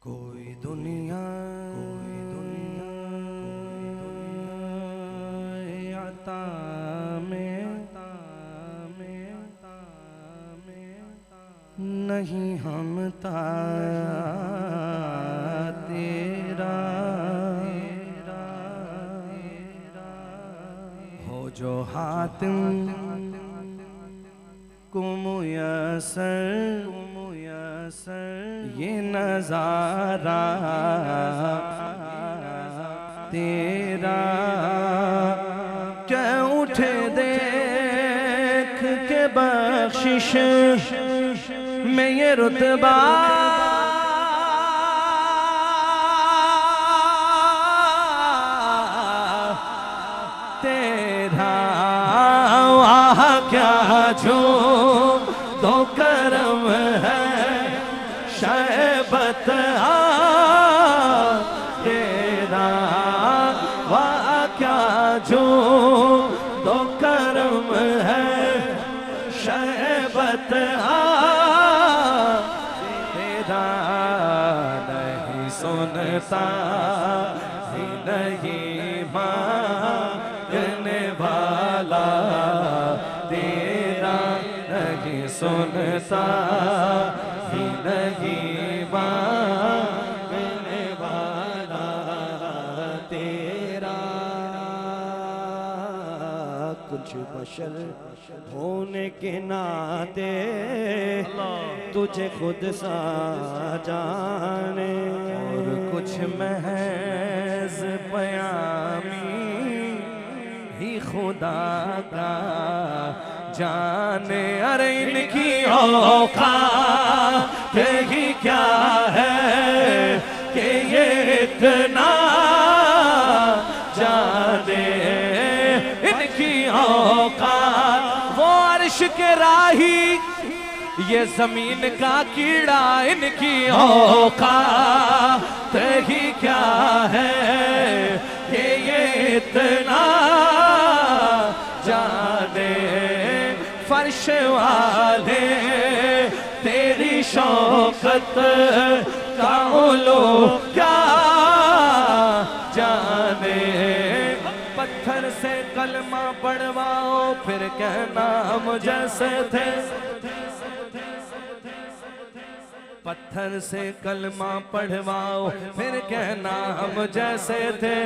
कोई दुनिया आता में नहीं हमता तेरा हो जो हातिम को मुयस्सर ये नजारा तेरा क्या उठे देख के बख्शिश में ये रुतबा तेरा वाह क्या जो दो करम है शहबत तेरा वाह क्या जो दो करम है शहबत तेरा नहीं सुनता ही नहीं मांगने वाला तेरा नहीं सुनता ही नहीं मांगने वाला तेरा कुछ बशर होने के नाते तुझे खुद सा जाने और कुछ महज बयानी ही खुदा का जाने। अरे इनकी औकात ही क्या है कि ये इतना जाने। इनकी औकात वो अर्श के राही ये जमीन का कीड़ा इनकी औकात ही क्या है कि ये इतना जाने। फर्श वाले तेरी शौकत का उलू क्या जाने। पत्थर से कलमा पढ़वाओ फिर कहना हम जैसे थे। पत्थर से कलमा पढ़वाओ फिर कहना हम जैसे थे।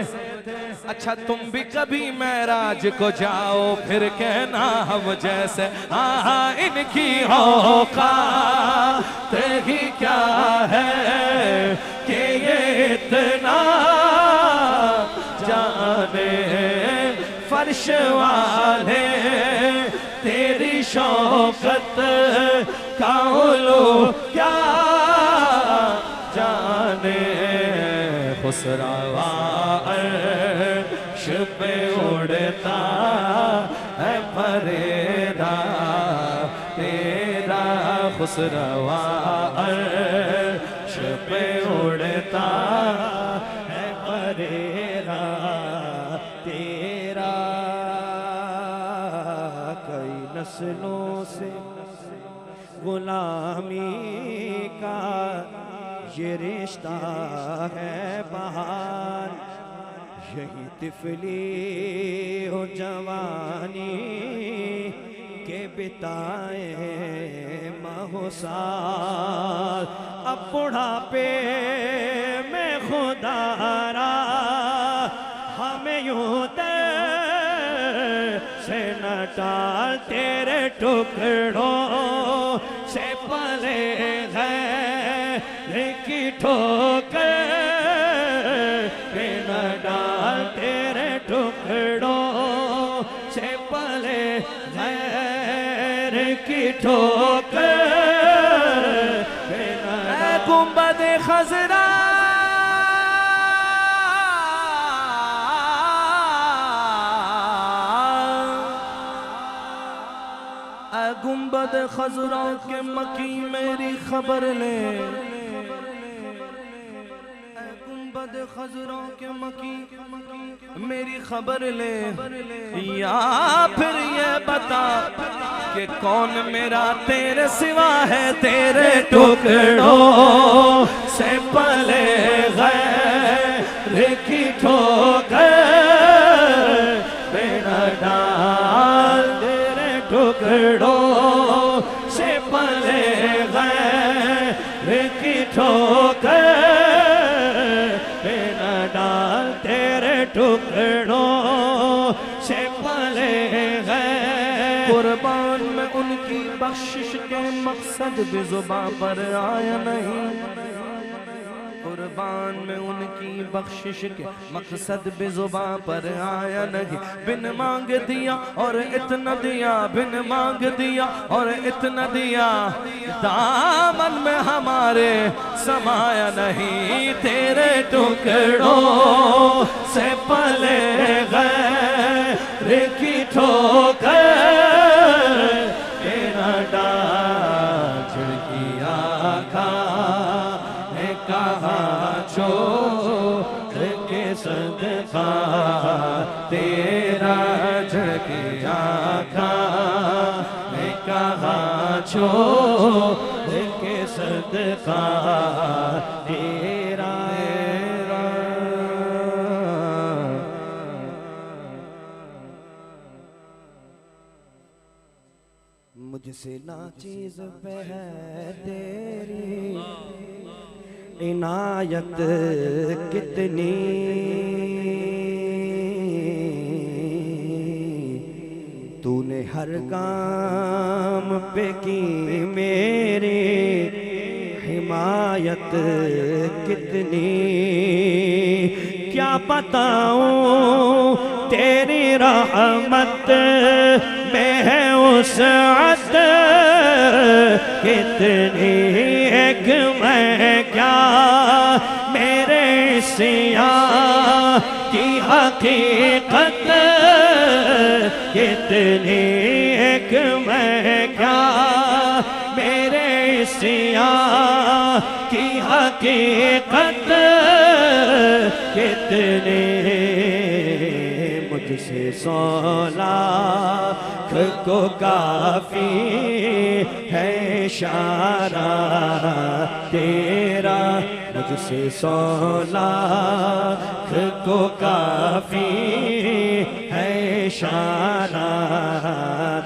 अच्छा तुम भी कभी महराज को जाओ फिर कहना हम जैसे। हाँ इनकी औकात ही क्या है कि ये इतना जाने। फर्श वाले तेरी शौकत का उलू क्या जाने। खुसरवा अर्श पे उड़ता है फरेदा तेरा। खुसरवा अर्श पे उड़ता है फरेदा तेरा। कई नस्लों से गुलामी का ये रिश्ता है बहार। यही तिफली हो जवानी के बिताए महुसाल। अब बुढ़ापे में खुदारा हमें यूं से न टाल। तेरे टुकड़ों से पले हैं की ठोकर न डाल। तेरे टुकड़ों से पले हैं की ठोकर गुंबद खजरा गुंबद खजरा के मकी मेरी खबर ले। गुंबद खुद खजरों के मकी मेरी खबर ले, या फिर ये बता कि कौन मेरा तेरे सिवा है। तेरे टुकड़ों से पले गैर की ठोकर पे न डाल। तेरे टुकड़ों से पले गैर की ठोकर पे न डाल। तेरे टुकड़ों से पले गए कुर्बान में उनकी बख्शिश के मकसद भी जुबां पर आया नहीं। कुर्बान में उनकी बख्शिश के मकसद भी जुबां पर आया नहीं। बिन मांग दिया और इतना दिया, बिन मांग दिया और इतना दिया, दामन में हमारे समाया नहीं। तेरे टुकड़ों से पले गए की ठोकर तेरा डाल झिड़किया खा कहाँ छोड़ के सदका तेरा झिड़किया खा कहाँ छोड़ के सदका तेरा। मुझसे ना चीज पे है तेरी इनायत कितनी, तूने हर काम पे की मेरी हिमायत कितनी। क्या बताऊं तेरी रहमत में है वुसअत कितनी। एक मैं क्या मेरे सियां की हकीकत कितनी। एक मैं क्या मेरे सियां की हकीकत कितनी। मुझसे 100 लाख को काफी है इशारा तेरा। मुझसे 100 लाख को काफी है इशारा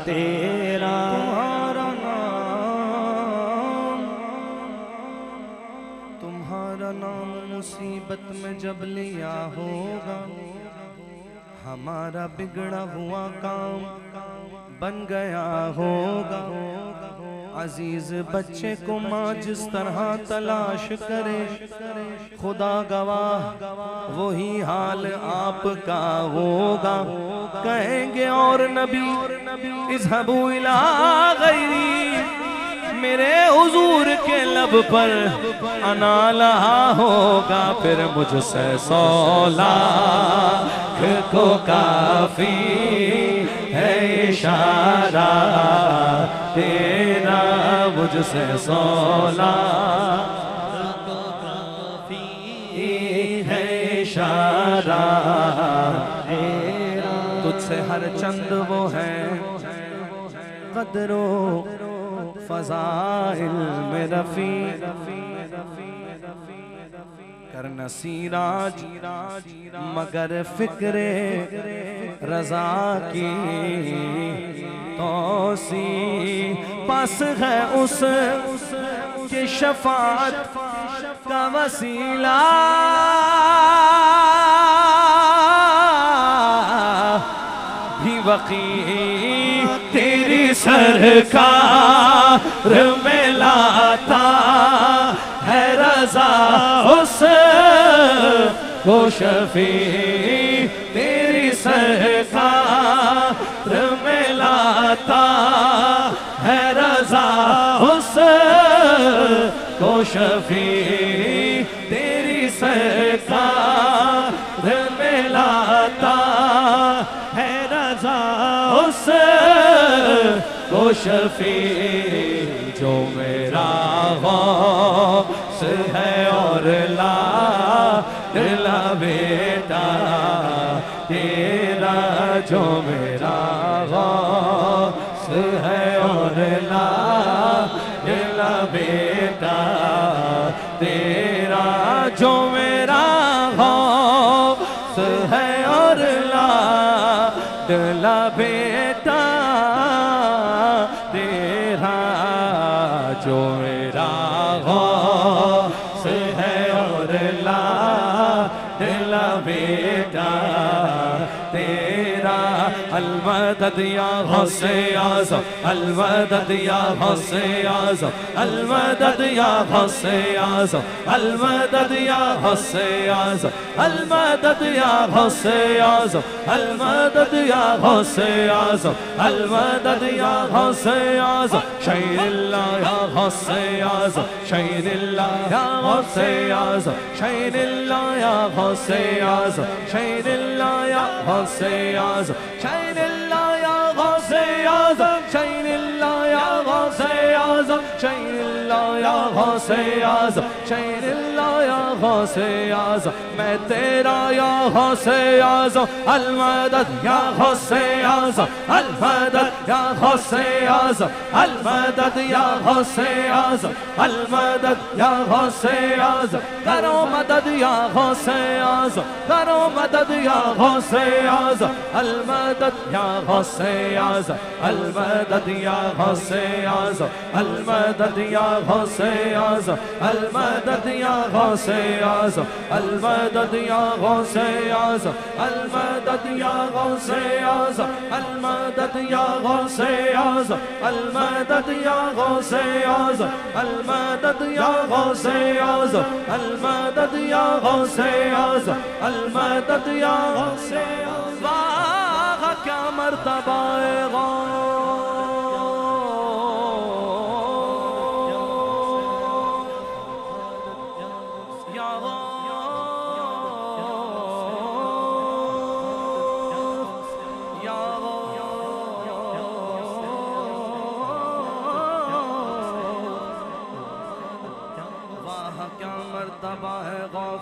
तेरा। तुम्हारा नाम मुसीबत में जब लिया होगा, हमारा बिगड़ा हुआ काम बन गया होगा। अजीज बच्चे को माँ जिस तरह तलाश करे, खुदा गवाह वही हाल आपका होगा। कहेंगे और नबी इज़हबू इला गैरी, मेरे हुजूर के लब पर अना लहा होगा। फिर मुझसे 100 लाख को काफी है इशारा तेरा। मुझसे 100 लाख को काफी है इशारा तेरा। तुझसे हर चंद वो है कदरो फज़ाइल में रफ़ी करना सीराज मगर फिक्रे रज़ा की तौसी पास है उस के शफ़ाअत का वसीला। भी वक़ी तेरी सरकार में लाता है रज़ा उस को शफ़ी। तेरी सरकार में लाता है रज़ा उस को शफ़ी। तेरी सरकार में लाता है रज़ा उस को शफ़ी। जो मेरा गौस है और ला दिला बेटा तेरा जो मेरा गौस है और ला दिला बेटा तेरा जो मेरा गौस है और ला दिला बेटा तेरा जो मेरा गौस है और ला दिला बेटा तेरा अलमदद या गौसे आज़म अलमदद या गौसे आज़म अलमदद या गौसे आज़म अलमदद या गौसे आज़म अलमदद या गौसे आज़म अलमदद या गौसे आज़म अलमदद या गौसे आज़म शैनिल्लाह या गौसे आज़म शैनिल्लाह या गौसे आज़म शैनिल्लाह या गौसे आज़म शैनिल्लाह या गौसे आज़म शैनिल्लाह या गौसे आज़म शैनिल्लाह या गौसे आज़म शैनिल्लाह या गौसे आज़म शैनिल्लाह या गौसे आज़म मैं तेरा या गौसे आज़म अलमदद या गौसे आज़म अलमदद या गौसे आज़म अलमदद या गौसे आज़म अलमदद या गौसे आज़म करो मदद या गौसे आज़म करो मदद या गौसे आज़म अलमदद या गौसे आज़म अलमदद या गौसे आज़म अलमदद या गौसे आज़म अलमदद या गौसे आज़म अलमदद या गौसे आज़म अलमदद या गौसे आज़म अलमदद या गौसे आज़म अलमदद या गौसे आज़म अलमदद या गौसे आज़म अलमदद या गौसे आज़म अलमदद या गौसे आज़म वाह क्या मर्तबा है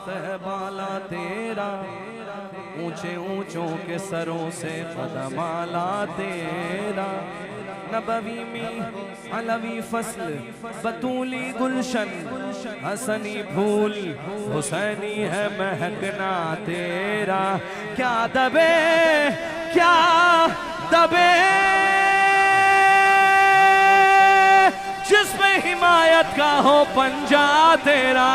है बाला तेरा ऊंचे ऊंचों के सरों से कदमाला तेरा नबवी में अलवी फसल बतूली गुलशन हसनी फूल हुसैनी है महकना तेरा क्या दबे जिसमें हिमायत का हो पंजा तेरा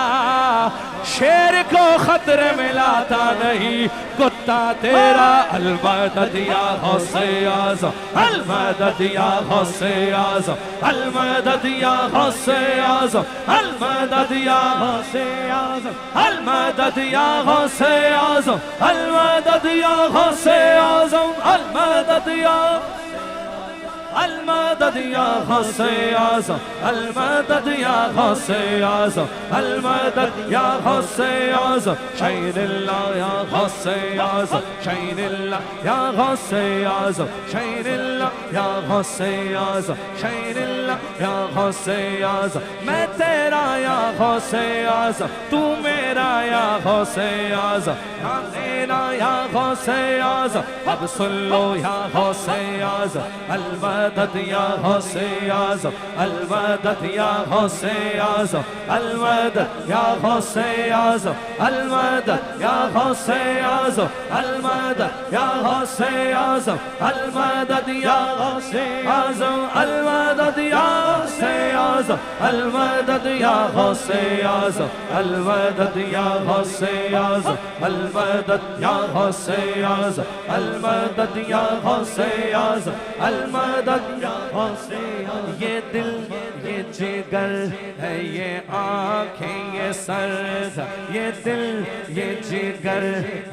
शेर को खतरे में लाता नहीं कुत्ता तेरा अलमदद या गौसे आज़म अलमदद या गौसे आज़म अलमदद या गौसे आज़म अलमदद या गौसे आज़म अलमदद या गौसे आज़म अलमदद या गौसे आज़म अलमदद या अलमदद या गौसे आज़म अलमदद या गौसे आज़म अलमदद या गौसे आज़म शैनिल्लाह या गौसे आज़म शैनिल्लाह या गौसे आज़म शैनिल्लाह या गौसे आज़म शैनिल्लाह या गौसे आज़म मैं तेरा या गौसे आज़म तू मेरा या गौसे आज़म हम तेरा या गौसे आज़म अब सुन लो या गौसे आज़म अलमदद या गौसे आज़म अलमदद या गौसे आज़म अलमदद या गौसे आज़म अलमदद या गौसे आज़म अलमदद या गौसे आज़म अलमदद या गौसे आज़म अलमदद या गौसे आज़म अलमदद या गौसे आज़म अलमदद या गौसे आज़म अलमदद या गौसे आज़म अलमदद या गौसे आज़म अलमदद या गौसे ये दिल ये जिगर है ये आँखें ये सर ये दिल ये जिगर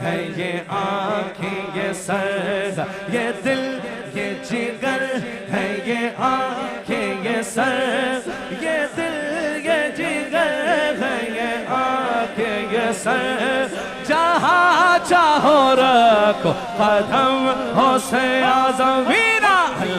है ये आँखें ये सर ये दिल ये जिगर है ये आँखें ये सर ये दिल ये जिगर है ये आँखें ये सर जहाँ चाहो रखो कदम गौसे आज़म वीरा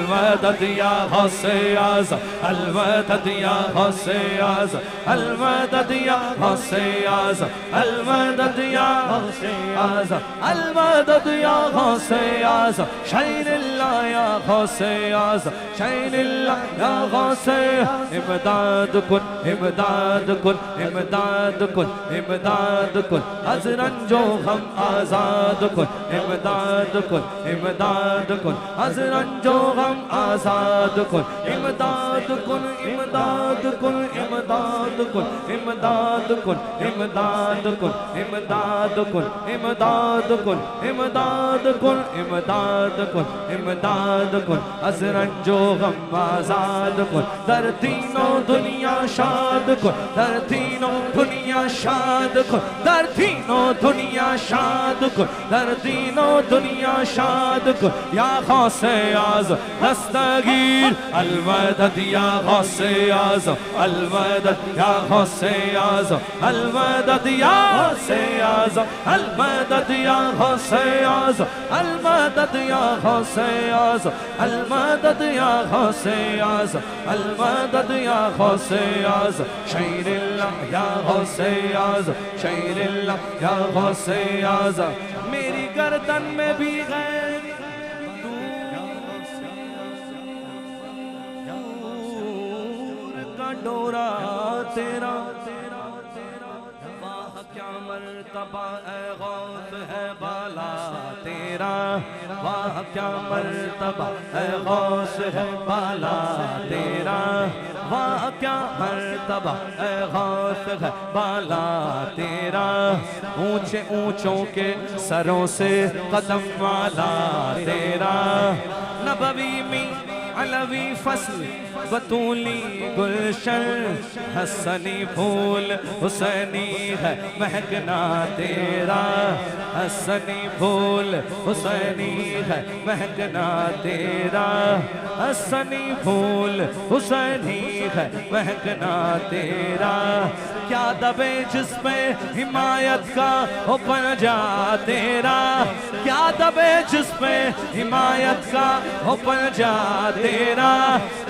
अलमदद या गौसे आज़म, अलमदद या गौसे आज़म, अलमदद या गौसे आज़म, अलमदद या गौसे आज़म, अलमदद या गौसे आज़म, शैनिल्लाह या गौसे आज़म, शैनिल्लाह या गौसे, इमदाद कुन, इमदाद कुन, इमदाद कुन, इमदाद कुन, अज़ रंजो गम आज़ाद कुन, इमदाद कुन, इमदाद कुन, अज़ रंजो गम आज़ाद कुन, इमदाद कुन, इमदाद कुन, इमदाद कुन, इमदाद कुन, इमदाद कुन, इमदाद कुन, इमदाद कुन, इमदाद कुन, इमदाद कुन, इमदाद कुन, अज़ रंजो गम आज़ाद कुन, दर तीनों दुनिया शाद कुन, दर तीनों दुनिया शाद कुन, दर तीनों दुनिया शाद कुन, दर तीनों दुनिया शाद कुन, या गौसे आज़म दस्तगीर, अलमदद या गौसे आज़म, अलमदद या गौसे आज़म, अलमदद या गौसे आज़म, अलमदद या गौसे आज़म, अलमदद या गौसे आज़म, अलमदद या गौसे आज़म, अलमदद या गौसे आज़म, शैनिल्लाह या गौसे आज़म, शैनिल्लाह या गौसे आज़म, मेरी गर्दन में भी गैर डोरा तेरा, वाह क्या मर्तबा ए गौस है बाला तेरा, वाह क्या मर्तबा ए गौस है बाला तेरा, वाह क्या मर्तबा ए गौस है बाला तेरा, ऊंचे ऊंचों के सरों से कदम वाला तेरा, नबवी में अलवी फसल बतूली गुलशन, हसनी फूल हुसैनी है महकना तेरा, हसनी फूल हुसैनी है महकना तेरा, हसनी फूल हुसैनी है महकना तेरा, क्या दबे जिसमें हिमायत का हो पंजा तेरा, क्या दबे जिसमें हिमायत का हो पंजा तेरा,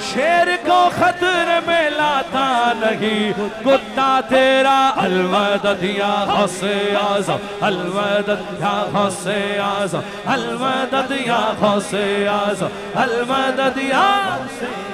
शेर को खतरे में लाता नहीं कुत्ता तेरा, अलमदद या गौसे आज़म, अलमदद या गौसे आज़म, अलमदद या गौसे आज़म, अलमदद या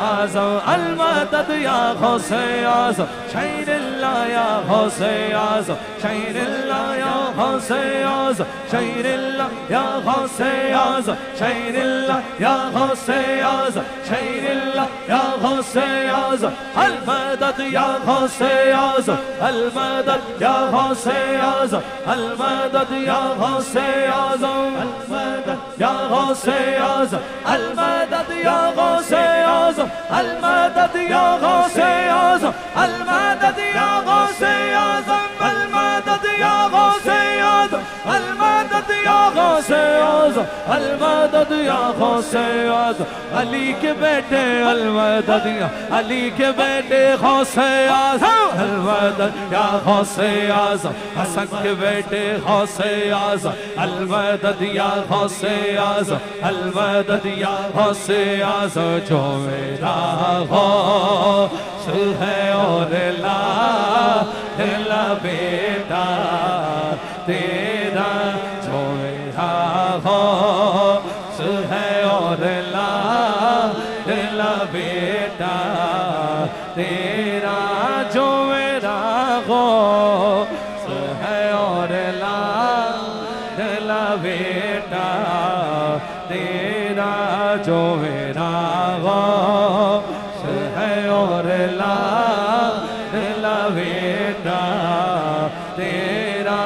आज़म, अलमदद या गौसे आज़म, शैनिल्लाह या गौसे आज़म, शैनिल्लाह या गौसे आज़म, शैनिल्लाह या गौसे आज़म, शैनिल्लाह या गौसे आज़म, शैनिल्लाह या गौसे आज़म, अलमदद या गौसे आज़म, अलमदद या गौसे आज़म, अलमदद या गौसे आज़म, अलमदद या गौसे आज़म, अलमदद या गौसे आज़म, अलमदद या गौसे आज़म, अलमदद या गौसे आज़म, अलमदद या गौसे आज़म, अलमदद या गौसे आज़म, अलमदद या गौसे आज़म, अली के बेटे अलमदद या, अली के बेटे गौसे आज़म, अलमदद या गौसे आज़म, हसन के बेटे गौसे आज़म, अलमदद या गौसे आज़म, अलमदद या गौसे आज़म, जो मेरा गौस है और ला बेटा तेरा, जो मेरा गौस है और ला बेटा तेरा, जो मेरा गौस है और ला बेटा तेरा, जो मेरा गौस है और ला बेटा तेरा,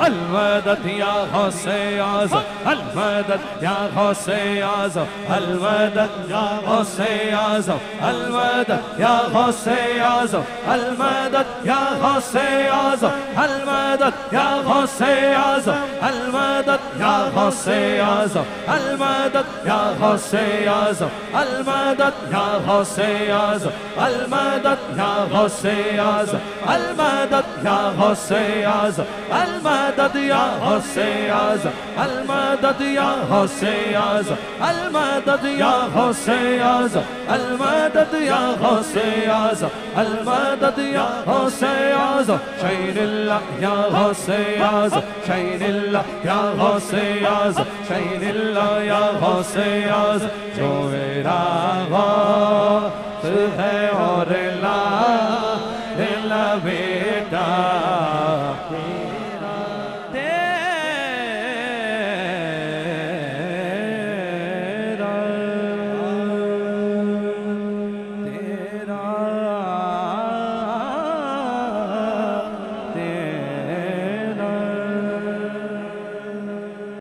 अलमदद या गौसे आज़म, अलमदद या गौसे आज़म, अलमदद या गौसे आज़म, अलमदद या गौसे आज़म, अलमदद या गौसे आज़म, अलमदद या गौसे आज़म, अलमदद या गौसे आज़म, अलमदद या गौसे आज़म, अलमदद या गौसे आज़म, अलमदद या गौसे आज़म, अलमदद या गौसे आज़म, अलमदद अलमदद या गौसे आज़म, अलमदद या गौसे आज़म, अलमदद या गौसे आज़म, अलमदद या गौसे आज़म, अलमदद या गौसे आज़म, शाइनिल्लाह या गौसे आज़म, शाइनिल्लाह या गौसे आज़म, शाइनिल्लाह या गौसे आज़म, जो मेरा गौस है और ला